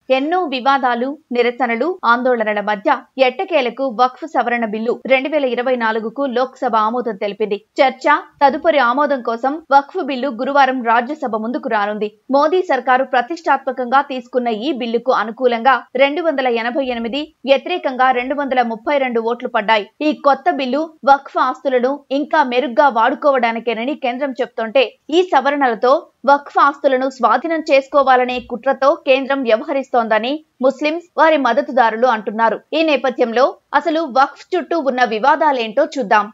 ఎన్నో వివాదాలు, నిరసనలు, ఆందోళనల మధ్య ఎట్టకేలకు వక్ఫ్ సవరణ బిల్లు 2024కు లోక్సభ ఆమోదం తెలిపింది. చర్చ, తదుపరి ఆమోదం కోసం వక్ఫ్ బిల్లు గురువారం రాజ్యసభ ముందుకు రానుంది. మోదీ సర్కారు ప్రతిష్టాత్మకంగా తీసుకున్న ఈ బిల్లుకు అనుకూలంగా 288, వ్యతిరేకంగా 232 ఓట్లు పడ్డాయి. ఈ కొత్త బిల్లు వక్ఫ్ ఆస్తులను ఇంకా మెరుగ్గా వాడుకోవడానికేనని కేంద్రం చెప్తుంటే, ఈ సవరణలతో వక్ఫ్ ఆస్తులను స్వాధీనం చేసుకోవాలనే కుట్రతో కేంద్రం వ్యవహరిస్తోందని ముస్లింస్, వారి మద్దతుదారులు అంటున్నారు. ఈ నేపథ్యంలో అసలు వక్ఫ్ చుట్టూ ఉన్న వివాదాలేంటో చూద్దాం.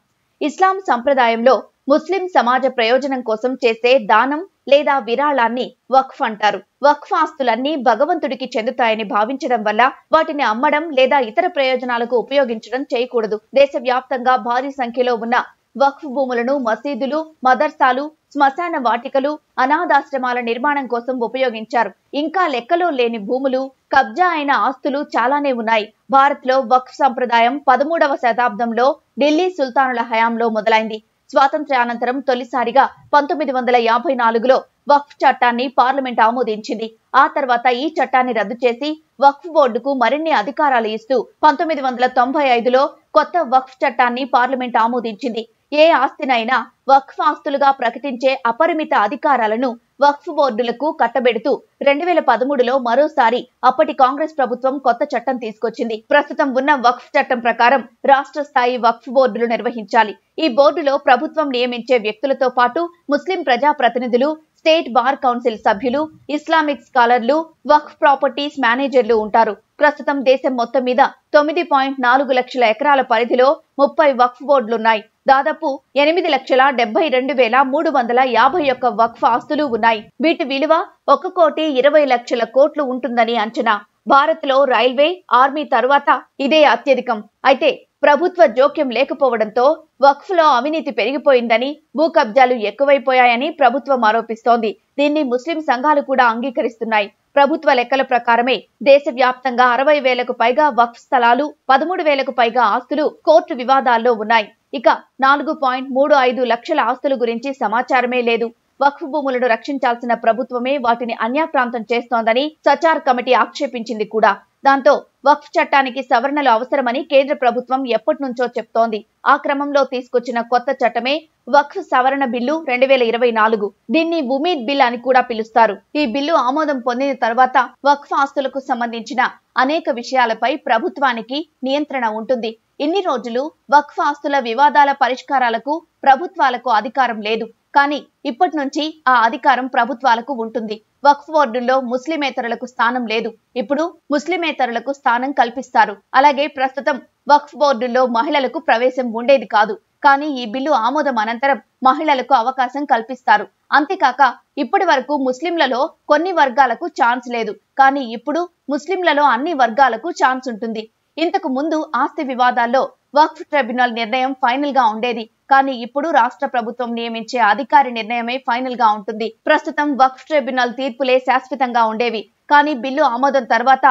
ఇస్లాం సంప్రదాయంలో ముస్లిం సమాజ ప్రయోజనం కోసం చేసే దానం లేదా విరాళాన్ని వక్ఫ్ అంటారు. వక్ఫ్ ఆస్తులన్నీ భగవంతుడికి చెందుతాయని భావించడం వల్ల వాటిని అమ్మడం లేదా ఇతర ప్రయోజనాలకు ఉపయోగించడం చేయకూడదు. దేశవ్యాప్తంగా భారీ సంఖ్యలో ఉన్న వక్ఫ్ భూములను మసీదులు, మదర్సాలు, శ్మశాన వాటికలు, అనాథాశ్రమాల నిర్మాణం కోసం ఉపయోగించారు. ఇంకా లెక్కలో లేని భూములు, కబ్జా అయిన ఆస్తులు చాలానే ఉన్నాయి. భారత్ లో వక్ఫ్ సంప్రదాయం 13వ శతాబ్దంలో ఢిల్లీ సుల్తానుల హయాంలో మొదలైంది. స్వాతంత్ర్యానంతరం తొలిసారిగా 1954లో వక్ఫ్ చట్టాన్ని పార్లమెంట్ ఆమోదించింది. ఆ తర్వాత ఈ చట్టాన్ని రద్దు చేసి వక్ఫ్ బోర్డుకు మరిన్ని అధికారాలు ఇస్తూ 1995లో కొత్త వక్ఫ్ చట్టాన్ని పార్లమెంట్ ఆమోదించింది. ఏ ఆస్తినైనా వక్ఫ్ ఆస్తులుగా ప్రకటించే అపరిమిత అధికారాలను వక్ఫ్ బోర్డులకు కట్టబెడుతూ 2013లో మరోసారి అప్పటి కాంగ్రెస్ ప్రభుత్వం కొత్త చట్టం తీసుకొచ్చింది. ప్రస్తుతం ఉన్న వక్ఫ్ చట్టం ప్రకారం రాష్ట్ర స్థాయి వక్ఫ్ బోర్డులు నిర్వహించాలి. ఈ బోర్డులో ప్రభుత్వం నియమించే వ్యక్తులతో పాటు ముస్లిం ప్రజా ప్రతినిధులు, స్టేట్ బార్ కౌన్సిల్ సభ్యులు, ఇస్లామిక్ స్కాలర్లు, వక్ఫ్ ప్రాపర్టీస్ మేనేజర్లు ఉంటారు. ప్రస్తుతం దేశం మొత్తం మీద 9.4 లక్షల ఎకరాల పరిధిలో 30 వక్ఫ్ బోర్డులున్నాయి. దాదాపు 8,80,351 వక్ఫ్ ఆస్తులు ఉన్నాయి. వీటి విలువ 1,20,00,000 కోట్లు ఉంటుందని అంచనా. భారత్ లో రైల్వే, ఆర్మీ తరువాత ఇదే అత్యధికం. అయితే ప్రభుత్వ జోక్యం లేకపోవడంతో వక్ఫ్ లో అవినీతి పెరిగిపోయిందని, భూ కబ్జాలు ఎక్కువైపోయాయని ప్రభుత్వం ఆరోపిస్తోంది. దీన్ని ముస్లిం సంఘాలు కూడా అంగీకరిస్తున్నాయి. ప్రభుత్వ లెక్కల ప్రకారమే దేశవ్యాప్తంగా 60,000కు పైగా వక్ఫ్ స్థలాలు, 13,000కు పైగా ఆస్తులు కోర్టు వివాదాల్లో ఉన్నాయి. ఇక 4.35 లక్షల ఆస్తుల గురించి సమాచారమే లేదు. వక్ఫ్ భూములను రక్షించాల్సిన ప్రభుత్వమే వాటిని అన్యాక్రాంతం చేస్తోందని సచార్ కమిటీ ఆక్షేపించింది కూడా. దాంతో వక్ఫ్ చట్టానికి సవరణలు అవసరమని కేంద్ర ప్రభుత్వం ఎప్పటి నుంచో చెప్తోంది. ఆ క్రమంలో తీసుకొచ్చిన కొత్త చట్టమే వక్ఫ్ సవరణ బిల్లు 2024. దీన్ని ఉమీద్ బిల్ అని కూడా పిలుస్తారు. ఈ బిల్లు ఆమోదం పొందిన తర్వాత వక్ఫ్ ఆస్తులకు సంబంధించిన అనేక విషయాలపై ప్రభుత్వానికి నియంత్రణ ఉంటుంది. ఇన్ని రోజులు వక్ఫ్ ఆస్తుల వివాదాల పరిష్కారాలకు ప్రభుత్వాలకు అధికారం లేదు. కానీ ఇప్పటి నుంచి ఆ అధికారం ప్రభుత్వాలకు ఉంటుంది. వక్ఫ్ బోర్డుల్లో ముస్లిమేతరులకు స్థానం లేదు. ఇప్పుడు ముస్లిమేతరులకు స్థానం కల్పిస్తారు. అలాగే ప్రస్తుతం వక్ఫ్ బోర్డుల్లో మహిళలకు ప్రవేశం ఉండేది కాదు. కానీ ఈ బిల్లు ఆమోదం అనంతరం మహిళలకు అవకాశం కల్పిస్తారు. అంతేకాక ఇప్పటి వరకు ముస్లింలలో కొన్ని వర్గాలకు ఛాన్స్ లేదు. కానీ ఇప్పుడు ముస్లింలలో అన్ని వర్గాలకు ఛాన్స్ ఉంటుంది. ఇంతకు ముందు ఆస్తి వివాదాల్లో వక్ఫ్ ట్రిబ్యునల్ నిర్ణయం ఫైనల్ గా ఉండేది. కానీ ఇప్పుడు రాష్ట్ర ప్రభుత్వం నియమించే అధికారి నిర్ణయమే ఫైనల్ గా ఉంటుంది. ప్రస్తుతం వక్ఫ్ ట్రిబ్యునల్ తీర్పులే శాశ్వతంగా ఉండేవి. కానీ బిల్లు ఆమోదం తర్వాత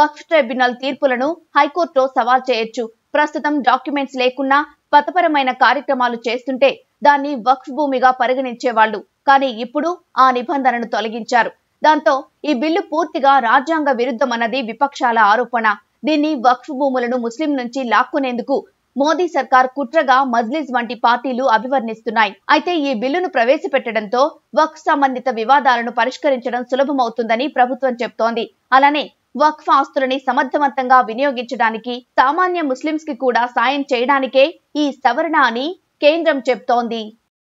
వక్ఫ్ ట్రిబ్యునల్ తీర్పులను హైకోర్టులో సవాల్ చేయొచ్చు. ప్రస్తుతం డాక్యుమెంట్స్ లేకున్నా మతపరమైన కార్యక్రమాలు చేస్తుంటే దాన్ని వక్ఫ్ భూమిగా పరిగణించేవాళ్లు. కానీ ఇప్పుడు ఆ నిబంధనను తొలగించారు. దాంతో ఈ బిల్లు పూర్తిగా రాజ్యాంగ విరుద్ధమన్నది విపక్షాల ఆరోపణ. దీన్ని వక్ఫ్ భూములను ముస్లిం నుంచి లాక్కునేందుకు మోదీ సర్కార్ కుట్రగా మజ్లిస్ వంటి పార్టీలు అభివర్ణిస్తున్నాయి. అయితే ఈ బిల్లును ప్రవేశపెట్టడంతో వక్ఫ్ సంబంధిత వివాదాలను పరిష్కరించడం సులభమవుతుందని ప్రభుత్వం చెప్తోంది. అలానే వక్ఫ్ ఆస్తులని సమర్థవంతంగా వినియోగించడానికి, సామాన్య ముస్లింస్ కి కూడా సాయం చేయడానికే ఈ సవరణ అని కేంద్రం చెప్తోంది.